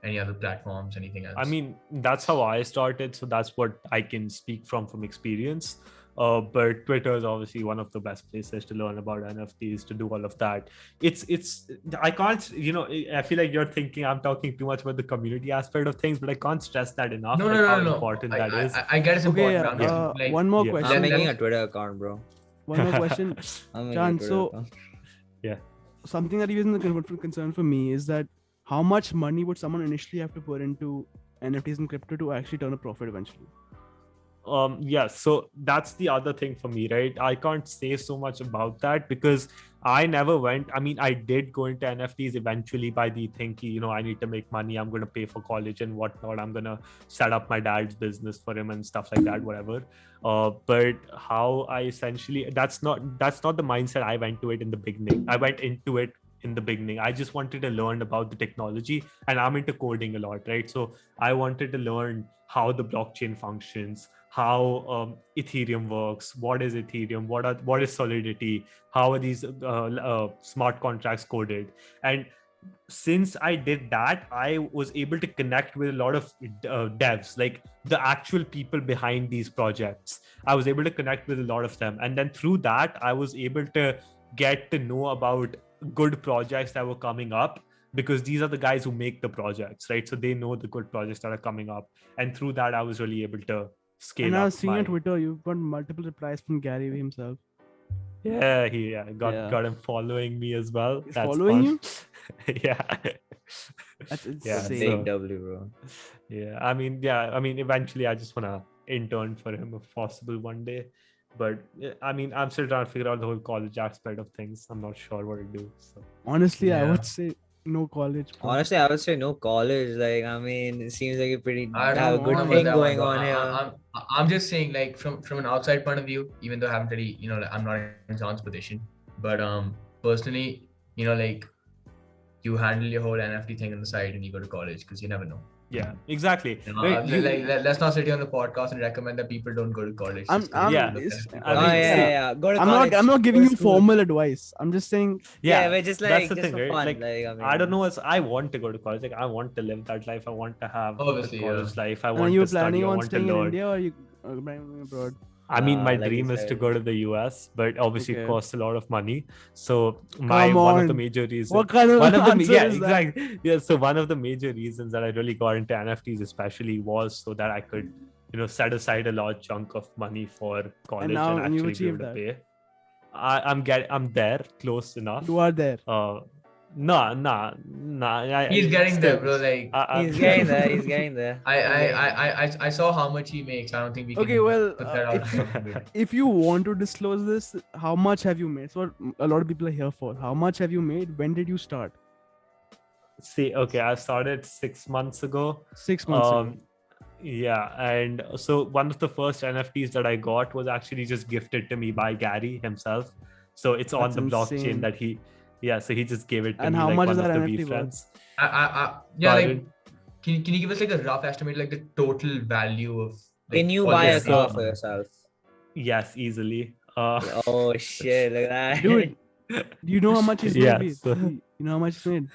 Any other platforms? Anything else? I mean, that's how I started, so that's what I can speak from experience. But Twitter is obviously one of the best places to learn about NFTs, to do all of that. It's I can't, I feel like you're thinking I'm talking too much about the community aspect of things, but I can't stress that enough. No. How important that is. I get it's Okay, important. I'm just like, one more Yeah. question. I'm making a Twitter account, bro. One more question. I'm making Chan, a Twitter so account. something that is a concern for me is that how much money would someone initially have to put into NFTs and crypto to actually turn a profit eventually? Yeah, so that's the other thing for me, right? I can't say so much about that because I never went. I mean, I did go into NFTs eventually by the thinking, I need to make money, I'm going to pay for college and whatnot, I'm going to set up my dad's business for him and stuff like that, whatever. But how I essentially, that's not the mindset I went to it in the beginning. I went into it in the beginning. I just wanted to learn about the technology, and I'm into coding a lot, right? So I wanted to learn how the blockchain functions, how Ethereum works, what is Ethereum, what is Solidity, how are these smart contracts coded. And since I did that, I was able to connect with a lot of devs, like the actual people behind these projects. I was able to connect with a lot of them. And then through that, I was able to get to know about good projects that were coming up, because these are the guys who make the projects, right? So they know the good projects that are coming up. And through that, I was really able to scale And up. I was seeing on Twitter, you've got multiple replies from Garyvee himself. Yeah, he got him following me as well. He's That's following fun. Yeah. That's Yeah, insane. Big W, bro. Yeah, I mean, eventually I just wanna intern for him if possible one day. But I mean, I'm still trying to figure out the whole college aspect of things. I'm not sure what to do. So Honestly, I Yeah. would say no college. bro. Honestly, I would say no college. Like, I mean, it seems like a pretty I have a don't good know about thing that one, going bro. on here. I'm just saying, like, from an outside point of view, even though I haven't really, like, I'm not in John's position, but personally, like, you handle your whole NFT thing on the side and you go to college, because you never know. yeah, exactly. Like, let's not sit here on the podcast and recommend that people don't go to college. I'm- just 'cause I'm- you look it's- at it. I Oh mean, yeah. Go to I'm college. not giving go to you school. formal advice. I'm just saying Yeah, but just that's like the just thing, for right? fun. Like, Like, I mean, I don't know. I want to go to college. Like, I want to live that life. I want to have Obviously, the college life. I are want you to study. planning I on want to staying in learn. India or you planning on going abroad? I mean, my like you dream is to said. go to the US, but obviously it Okay. costs a lot of money. So Come one of the on. major reasons. What kind of One of the answer yeah, is that? exactly. Yeah. So one of the major reasons that I really got into NFTs, especially, was so that I could, set aside a large chunk of money for college and, now you actually be achieved able to that. pay. I'm there, close enough. You are there. Nah. He's getting there, bro. Like, He's getting there. He's getting there. I saw how much he makes. I don't think we can Okay, well, put that out. if you want to disclose this, how much have you made? So what a lot of people are here for. How much have you made? When did you start? See, okay, I started 6 months ago. 6 months ago. Yeah, and so one of the first NFTs that I got was actually just gifted to me by Gary himself. So it's on That's the blockchain insane. that so he just gave it to And me, how like much one is of that the NFT Veer worth? friends. Yeah, like, Pardon? can you give us like a rough estimate, like the total value of? Like, Can you all buy the a car NFTs? for yourself? Yes, easily. Oh shit! Look at that. Dude, do you know how much he's Yeah, made? so- You know how much he's made?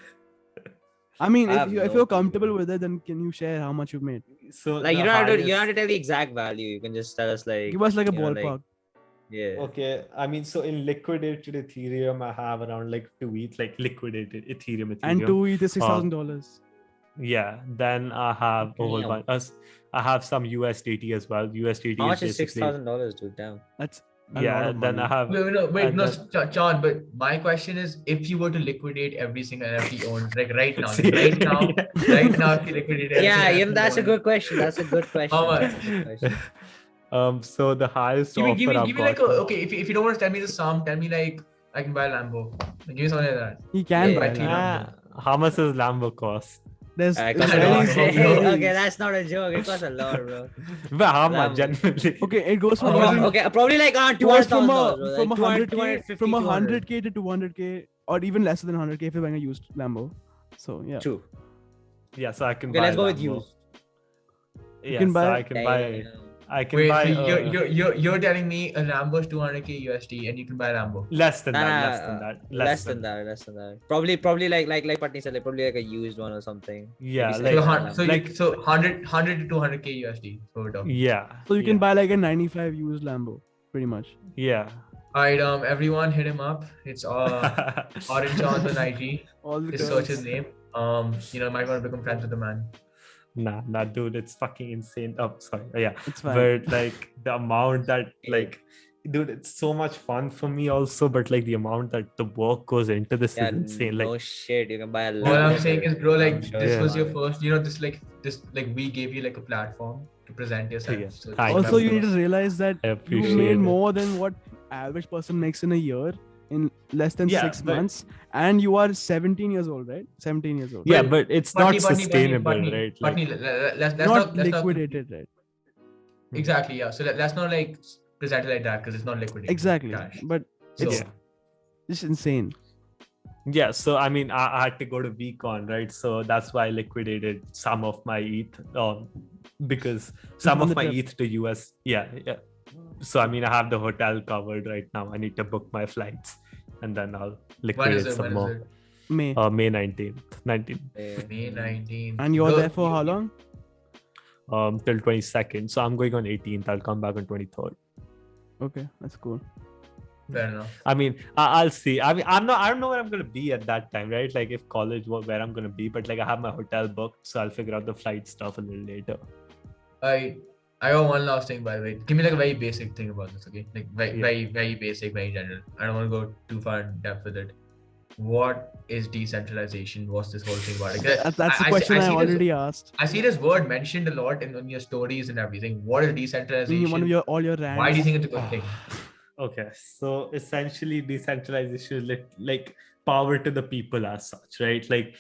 I mean, I if have you're no comfortable clue. with it, then can you share how much you've made? So Like, you the don't have to. You highest- don't have to tell the exact value. You can just tell us like. Give us like a you know, like, ballpark. yeah. Okay, I mean, so in liquidated Ethereum, I have around like 2 ETH, like liquidated Ethereum. And 2 ETH is $6,000. Yeah, then I have a whole Damn. bunch. I have some USDT as well. USDT How much is basically- $6,000, dude? Damn. That's a lot Yeah, of then money. I have. Wait, and no, then- John. But my question is, if you were to liquidate every single NFT owned, like right now, See, right now, yeah. right now, if you liquidate every Yeah, single even that's a NFT good question. That's a good question. How much? That's a good question. So the highest Give offer me I've got. like okay. If you don't want to tell me the sum, tell me like I can buy a Lambo. Like, give me something like that. He can Yeah, buy buy three that. Lambo. How much does Lambo cost? There's It it's costs a I lot. don't varies, know. it varies. Okay, that's not a joke. It costs a lot, bro. But how Lambo. much? Genuinely. Okay, it goes from Oh, between- Okay, probably like around goes from $200,000. from Like 100K 250, from 200. 100K to 200K or even less than 100K if you're buying a used Lambo. So yeah, True. Yeah, so I can Okay, buy. let's go with Lambo. used. Yeah, can so buy- I can buy. Damn. I can Wait, buy. so you're telling me a Lambo is 200K USD and you can buy a Lambo? Less than Nah, that. nah, Less than that. Less than that. Less than that. Probably like Patney said, like probably like a used one or something. Yeah, Maybe like- So, second-hand so, Lambo. so 100 to 200K USD. So we're talking. Yeah. so you can yeah, buy like a 95 used Lambo, pretty much. Yeah. Alright, everyone hit him up. It's Aryan Chand on IG. All the Just search his terms. name. Might want to become friends with the man. Nah, dude, it's fucking insane. Oh, sorry. Yeah. It's fine. But like the amount that Yeah. like, dude, it's so much fun for me also. But like the amount that the work goes into this Yeah, is insane. no Like, shit. You can buy a All I'm Lambo saying for is, it. bro, like I'm sure this Yeah. was your man. first, this we gave you like a platform to present yourself. Yeah. So Thank Also, you need remember- to realize that I you appreciate made it. more than what average person makes in a year in less than Yeah, 6 but- months, and you are 17 years old, right? 17 years old. yeah, Wait, but it's not Patney, sustainable, right? Like, Patney, let's not let's liquidated, right? Exactly, yeah. So let's not like present it like that because it's not liquidated. Exactly, Cash. but So, it's just insane. yeah, so I mean, I had to go to VCon, right? So that's why I liquidated some of my ETH, because some on of the my trip. ETH to US. Yeah. So I mean, I have the hotel covered right now. I need to book my flights, and then I'll when liquidate is it? some When more. is it? May. May 19th. May 19th. And you're Bro, there for how long? Till 22nd. So I'm going on 18th. I'll come back on 23rd. Okay, that's cool. Fair enough. I mean, I'll see. I mean, I don't know where I'm gonna be at that time, right? Like if college, where I'm gonna be, but like I have my hotel booked, so I'll figure out the flight stuff a little later. I got one last thing, by the way. Give me like a very basic thing about this, okay? Like very basic, very general. I don't want to go too far in depth with it. What is decentralization? What's this whole thing about? Like, That's the question I see already asked. I see this word mentioned a lot in your stories and everything. What is decentralization? In one of all your rants. Why do you think it's a good thing? Okay, so essentially, decentralization is like power to the people as such, right? Like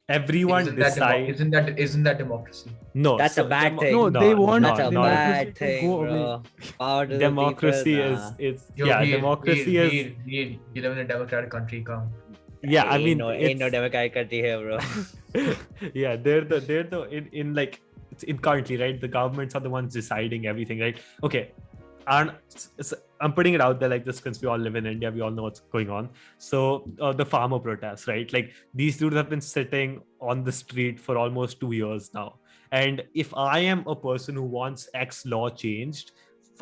everyone decides. Isn't that democracy? No, That's a bad thing. No, they want That's a democracy bad to thing, go bro. away. Power to democracy the people, is Yo, yeah, Veer, democracy is. Veer, you live in a democratic country, come. Yeah, I mean, ain't no democratic country here, bro. Yeah, they're the in like it's in currently, right? The governments are the ones deciding everything, right? Okay, and I'm putting it out there like this since we all live in India, we all know what's going on. So the farmer protests, right? Like these dudes have been sitting on the street for almost 2 years now, and if I am a person who wants X law changed,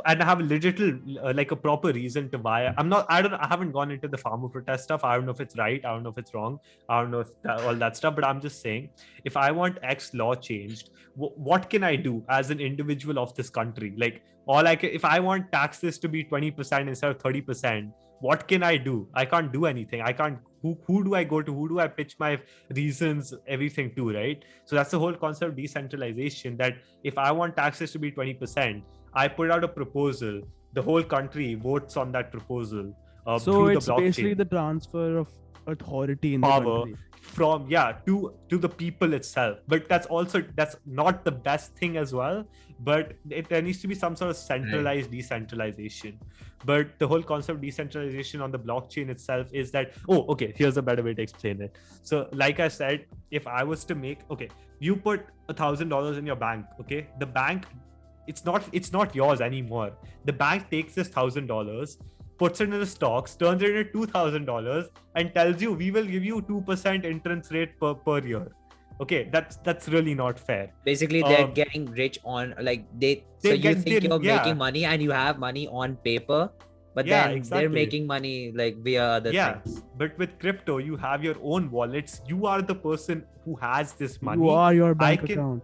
and I have a legit like a proper reason to why I haven't gone into the farmer protest stuff. I don't know if it's right. I don't know if it's wrong. I don't know if all that stuff, but I'm just saying, if I want X law changed, what can I do as an individual of this country? Like if I want taxes to be 20% instead of 30%, what can I do? I can't do anything. I can't, who do I go to? Who do I pitch my reasons, everything to, right? So that's the whole concept of decentralization, that if I want taxes to be 20%, I put out a proposal, the whole country votes on that proposal So through it's the blockchain. basically the transfer of authority in Power the country. from to the people itself. But that's not the best thing as well, but there needs to be some sort of centralized decentralization. But the whole concept of decentralization on the blockchain itself is that, here's a better way to explain it. So like I said, if I was to make, you put $1,000 in your bank, okay, the bank, it's not yours anymore. The bank takes this $1,000, puts it in the stocks, turns it into $2,000, and tells you, we will give you 2% interest rate per year. Okay, that's really not fair. Basically, they're getting rich on you're making money and you have money on paper, but then they're making money like via other things. But with crypto, you have your own wallets. You are the person who has this money. You are your bank account.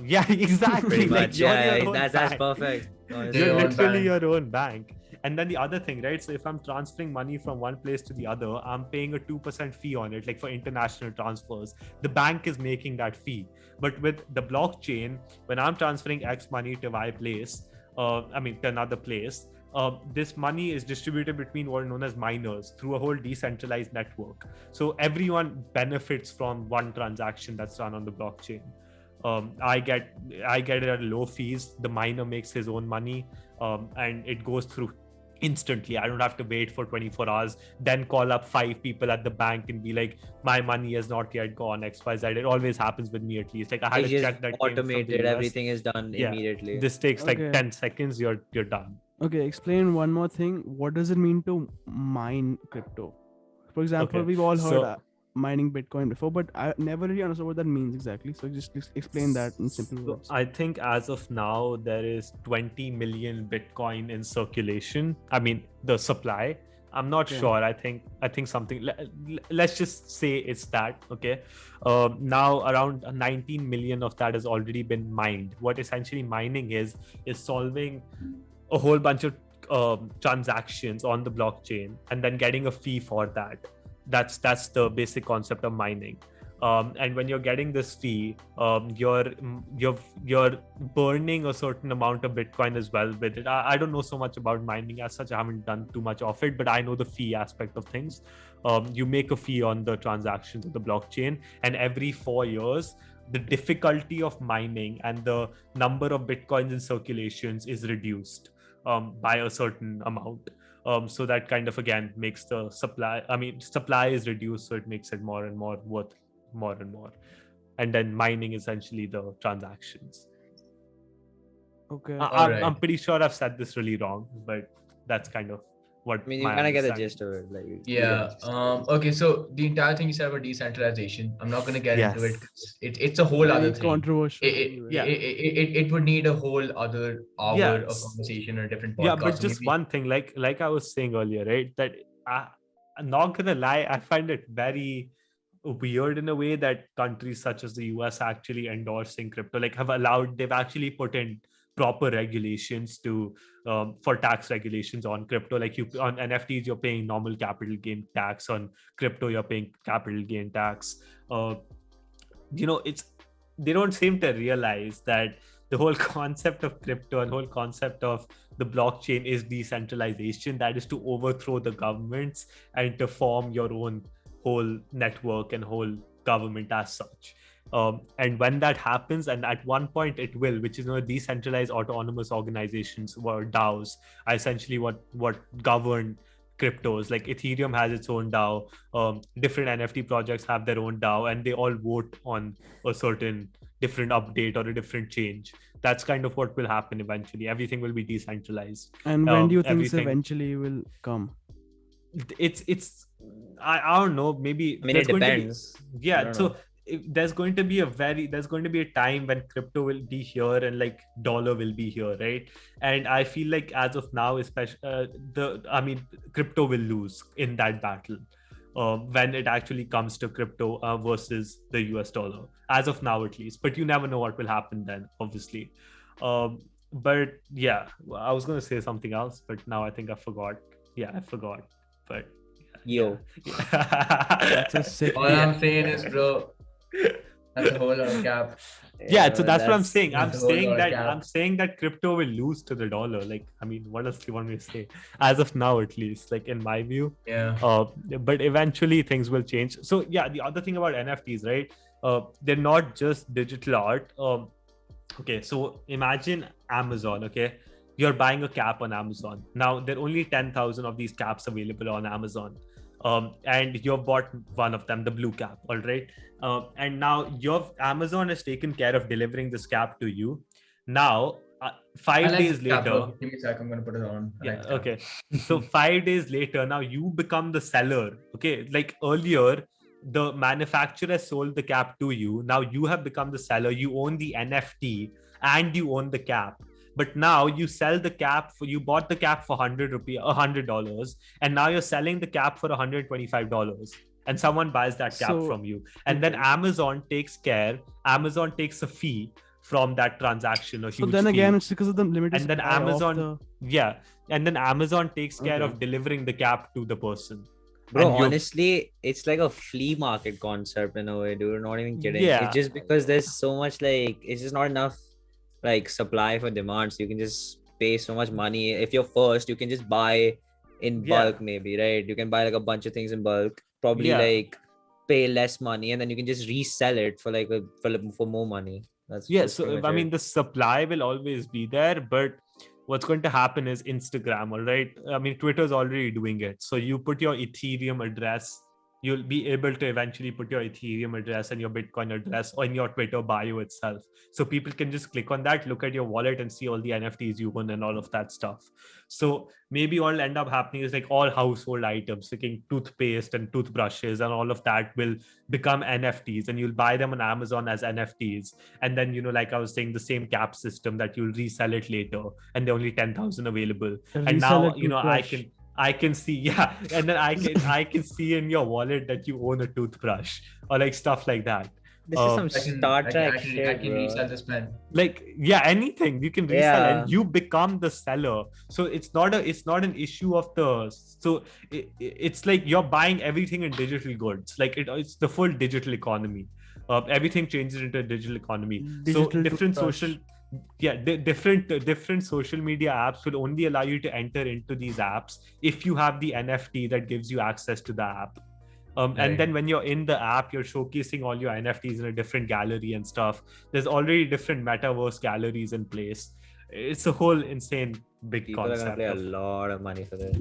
Yeah, exactly. Like, that's perfect. You're literally your own bank. And then the other thing, right? So if I'm transferring money from one place to the other, I'm paying a 2% fee on it, like for international transfers. The bank is making that fee. But with the blockchain, when I'm transferring X money to Y place, to another place, this money is distributed between what are known as miners through a whole decentralized network. So everyone benefits from one transaction that's done on the blockchain. I get it at low fees. The miner makes his own money, and it goes through instantly. I don't have to wait for 24 hours, then call up 5 people at the bank and be like, my money has not yet gone XYZ. It always happens with me, at least. Like I had a check that automated, everything is done immediately. This takes like 10 seconds, you're done. Okay, explain one more thing. What does it mean to mine crypto? For example, we've all heard mining Bitcoin before, but I never really understood what that means exactly. So just explain that in simple words. I think as of now, there is 20 million Bitcoin in circulation. I mean, the supply. I'm not sure. I think something. Let's just say it's that. Okay. Now around 19 million of that has already been mined. What essentially mining is solving a whole bunch of transactions on the blockchain and then getting a fee for that. That's the basic concept of mining. And when you're getting this fee, you're burning a certain amount of Bitcoin as well with it. I don't know so much about mining as such. I haven't done too much of it, but I know the fee aspect of things. You make a fee on the transactions of the blockchain, and every 4 years, the difficulty of mining and the number of Bitcoins in circulations is reduced by a certain amount. So that kind of again makes the supply is reduced, so it makes it more and more worth more and more. And then mining essentially the transactions. Okay. I'm pretty sure I've said this really wrong, but that's kind of what I mean, you my kind of get the understanding gist of it. Like, you get the Yeah. gist of it. Okay. So the entire thing you said about decentralization, I'm not gonna get into it. Yes. 'Cause it's a whole other Very thing. controversial. Yeah. It would need a whole other hour of Yes. conversation or a different Yeah, podcast. but So just maybe, one thing, like I was saying earlier, right? That I'm not gonna lie, I find it very weird in a way that countries such as the US actually endorsing crypto, like they've actually put in proper regulations to for tax regulations on crypto. Like you on NFTs, you're paying normal capital gain tax. On crypto, you're paying capital gain tax. Uh, it's they don't seem to realize that the whole concept of crypto and whole concept of the blockchain is decentralization, that is to overthrow the governments and to form your own whole network and whole government as such. And when that happens, and at one point it will, which is decentralized autonomous organizations, or DAOs, are essentially what govern cryptos. Like Ethereum has its own DAO, different NFT projects have their own DAO, and they all vote on a certain different update or a different change. That's kind of what will happen eventually. Everything will be decentralized. And when do you think this Everything. eventually will come? It's I don't know. Maybe I mean, there's it going to be- depends. I yeah. don't So know. there's going to be a time when crypto will be here and like dollar will be here, right? And I feel like as of now, especially crypto will lose in that battle when it actually comes to crypto versus the US dollar, as of now at least. But you never know what will happen then, obviously. But yeah, I was going to say something else, but now I think I forgot. Yeah, I forgot. But Yo. That's a sick. all I'm saying is, bro, that's a whole lot of cap. Yeah, so that's what I'm saying. that's a whole lot of cap. I'm saying that crypto will lose to the dollar. Like, I mean, what else do you want me to say? As of now, at least, like in my view. Yeah. But eventually things will change. So yeah, the other thing about NFTs, right? They're not just digital art. Okay, so imagine Amazon. Okay, you're buying a cap on Amazon. Now there are only 10,000 of these caps available on Amazon. And you've bought one of them, the blue cap, all right? And now your Amazon has taken care of delivering this cap to you. Now, 5 days later, Give me a sec, I'm gonna put it on. yeah, okay. So 5 days later, now you become the seller. Okay, like earlier, the manufacturer sold the cap to you. Now you have become the seller. You own the NFT and you own the cap. But now you sell the cap you bought the cap for $100, and now you're selling the cap for $125, and someone buys that cap from you, and then Amazon takes a fee from that transaction. So then again, it's because of the limited. And then Amazon, and then Amazon takes care of delivering the cap to the person. Bro, honestly, it's like a flea market concept in a way, dude. Not even kidding. Yeah. It's just because there's so much, like, it's just not enough like supply for demand, so you can just pay so much money. If you're first, you can just buy in bulk, maybe, right? You can buy like a bunch of things in bulk, probably like pay less money, and then you can just resell it for like for more money. That's so I mean, the supply will always be there, but what's going to happen is Instagram, all right? I mean, Twitter's already doing it. So you put your Ethereum address, you'll be able to eventually put your Ethereum address and your Bitcoin address on your Twitter bio itself. So people can just click on that, look at your wallet and see all the NFTs you own and all of that stuff. So maybe what will end up happening is like all household items, like toothpaste and toothbrushes and all of that will become NFTs, and you'll buy them on Amazon as NFTs. And then, like I was saying, the same cap system that you'll resell it later, and there are only 10,000 available. And now, I can see, and then I can see in your wallet that you own a toothbrush or like stuff like that. This is some Star Trek shit, I can resell this pen. Like, anything you can resell, and you become the seller. So it's not an issue of it's like you're buying everything in digital goods. Like it's the full digital economy. Everything changes into a digital economy. So different social media apps will only allow you to enter into these apps if you have the NFT that gives you access to the app. And then when you're in the app, you're showcasing all your NFTs in a different gallery and stuff. There's already different metaverse galleries in place. It's a whole insane big People concept. are gonna pay a lot of money for this.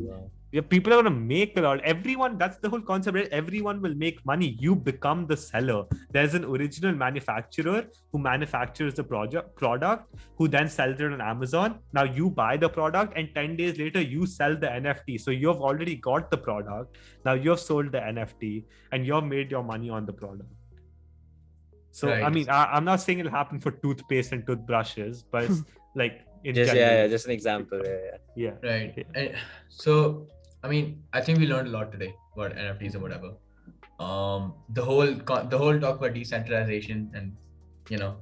Yeah, people are gonna make a lot. Everyone, that's the whole concept, right? Everyone will make money. You become the seller. There's an original manufacturer who manufactures the product, who then sells it on Amazon. Now you buy the product, and 10 days later you sell the NFT. So you've already got the product. Now you've sold the NFT, and you've made your money on the product. So Right. I mean, I'm not saying it'll happen for toothpaste and toothbrushes, but it's like in Just general. just an example. Yeah. Right. Yeah. And so, I mean, I think we learned a lot today about NFTs or whatever. The whole talk about decentralization, and Yeah.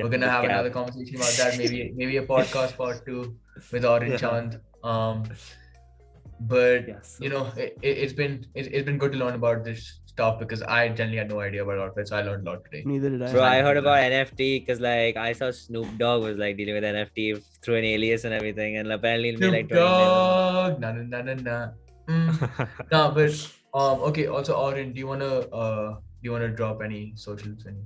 we're gonna have Cap. another conversation about that. Maybe a podcast part 2 with Aryan Yeah. Chand. But Yes. it's been good to learn about this stuff, because I generally had no idea about all of it, so I learned a lot today. Neither did I. Bro, I heard about NFT because like I saw Snoop Dogg was like dealing with NFT through an alias and everything, and apparently it made like 20 million. Dog. Nah. No, but okay. Also, Aryan, do you wanna drop any socials, any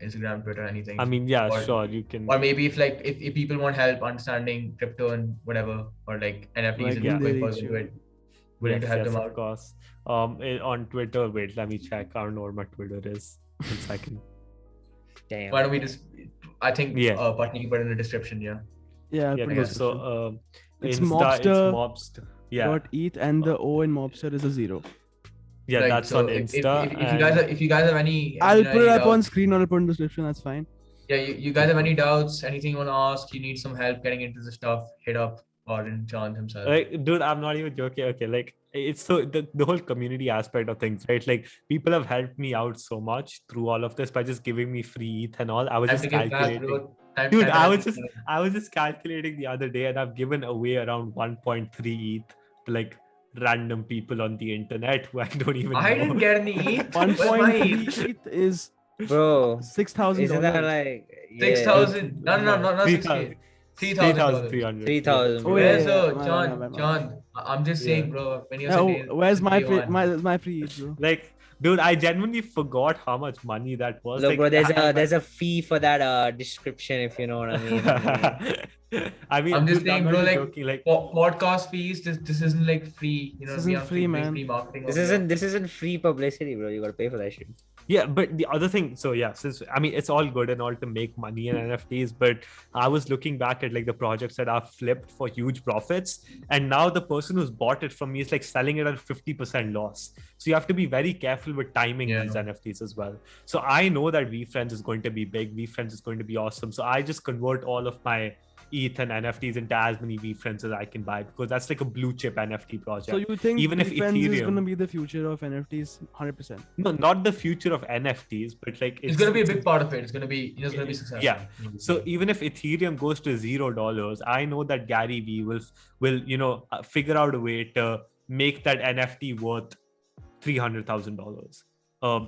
Instagram, Twitter, anything? I mean, yeah, Or- sure, you can. Or maybe if people want help understanding crypto and whatever, or like NFTs Like, and yeah. going They further reach into you. it, willing to help them Of out. course. On Twitter, wait, let me check. I don't know what my Twitter is. 1 second. Damn. Why don't we just? I think Yeah. Patney can put it in the description. Yeah. Yeah, I'll Yeah, put it cool. in the So description. It's Insta, Mobster. it's Mobster. Yeah, Dot ETH, and the O in Mobster is a 0. yeah, Right, that's so on if Insta. if you guys have any, I'll put it up on doubts, screen or I'll put it in the description. That's fine. yeah, you guys have any doubts, anything you want to ask, you need some help getting into the stuff, hit up Aryan Chand himself. Like, dude, I'm not even joking. Okay, like it's so the whole community aspect of things, right? Like people have helped me out so much through all of this by just giving me free ETH and all. I was Time just to give back, calculating. bro. Dude, time to- I was just calculating the other day, and I've given away around 1.3 ETH to like random people on the internet who I don't even know. I didn't get any ETH. Where's my 1.3 ETH? ETH is Bro, $6,000. isn't that like 6,000. No, not 3,000. 6K. $3,000. 3,300. 3,000? Oh, bro. yeah, Where's yeah, my bad. Chand? I'm just Yeah. saying, bro. When you're Yeah, saying where's my day free, one. my free ETH, bro? Like, dude, I genuinely forgot how much money that was. Look, like, bro, there's a fee for that description, if you know what I mean. I mean, I'm just dude, saying, not bro, even like, joking, like, podcast fees. This isn't like free. This isn't free, man. Free marketing. This isn't free publicity, bro. You gotta pay for that shit. yeah, but the other thing, so yeah, since I mean, it's all good and all to make money in NFTs, but I was looking back at like the projects that I've flipped for huge profits, and now the person who's bought it from me is like selling it at 50% loss. So you have to be very careful with timing Yeah. these NFTs as well. So I know that VFriends is going to be big, VFriends is going to be awesome. So I just convert all of my ETH and NFTs into as many VFriends as I can buy, because that's like a blue chip NFT project. So you think Even if VFriends is Ethereum- going to be the future of NFTs 100%? No, not the future of NFTs, but like It's gonna be a big part of it. It's gonna be successful. Yeah. So even if Ethereum goes to $0, I know that Garyvee will figure out a way to make that NFT worth $300,000.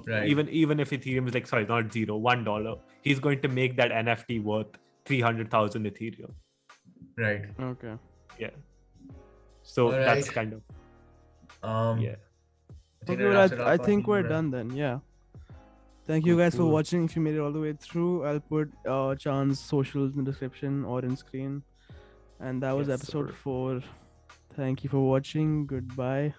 Right. Even if Ethereum is like, sorry, not $1, he's going to make that NFT worth 300,000 Ethereum. Right. Okay. Yeah. So All that's right. kind of I yeah. think Okay, that well, wraps it up, I think Patney, we're bro. done then. Yeah. Thank you guys for Cool. watching. If you made it all the way through, I'll put Chan's socials in the description or in screen. And that was Yes, episode sir. 4. Thank you for watching. Goodbye.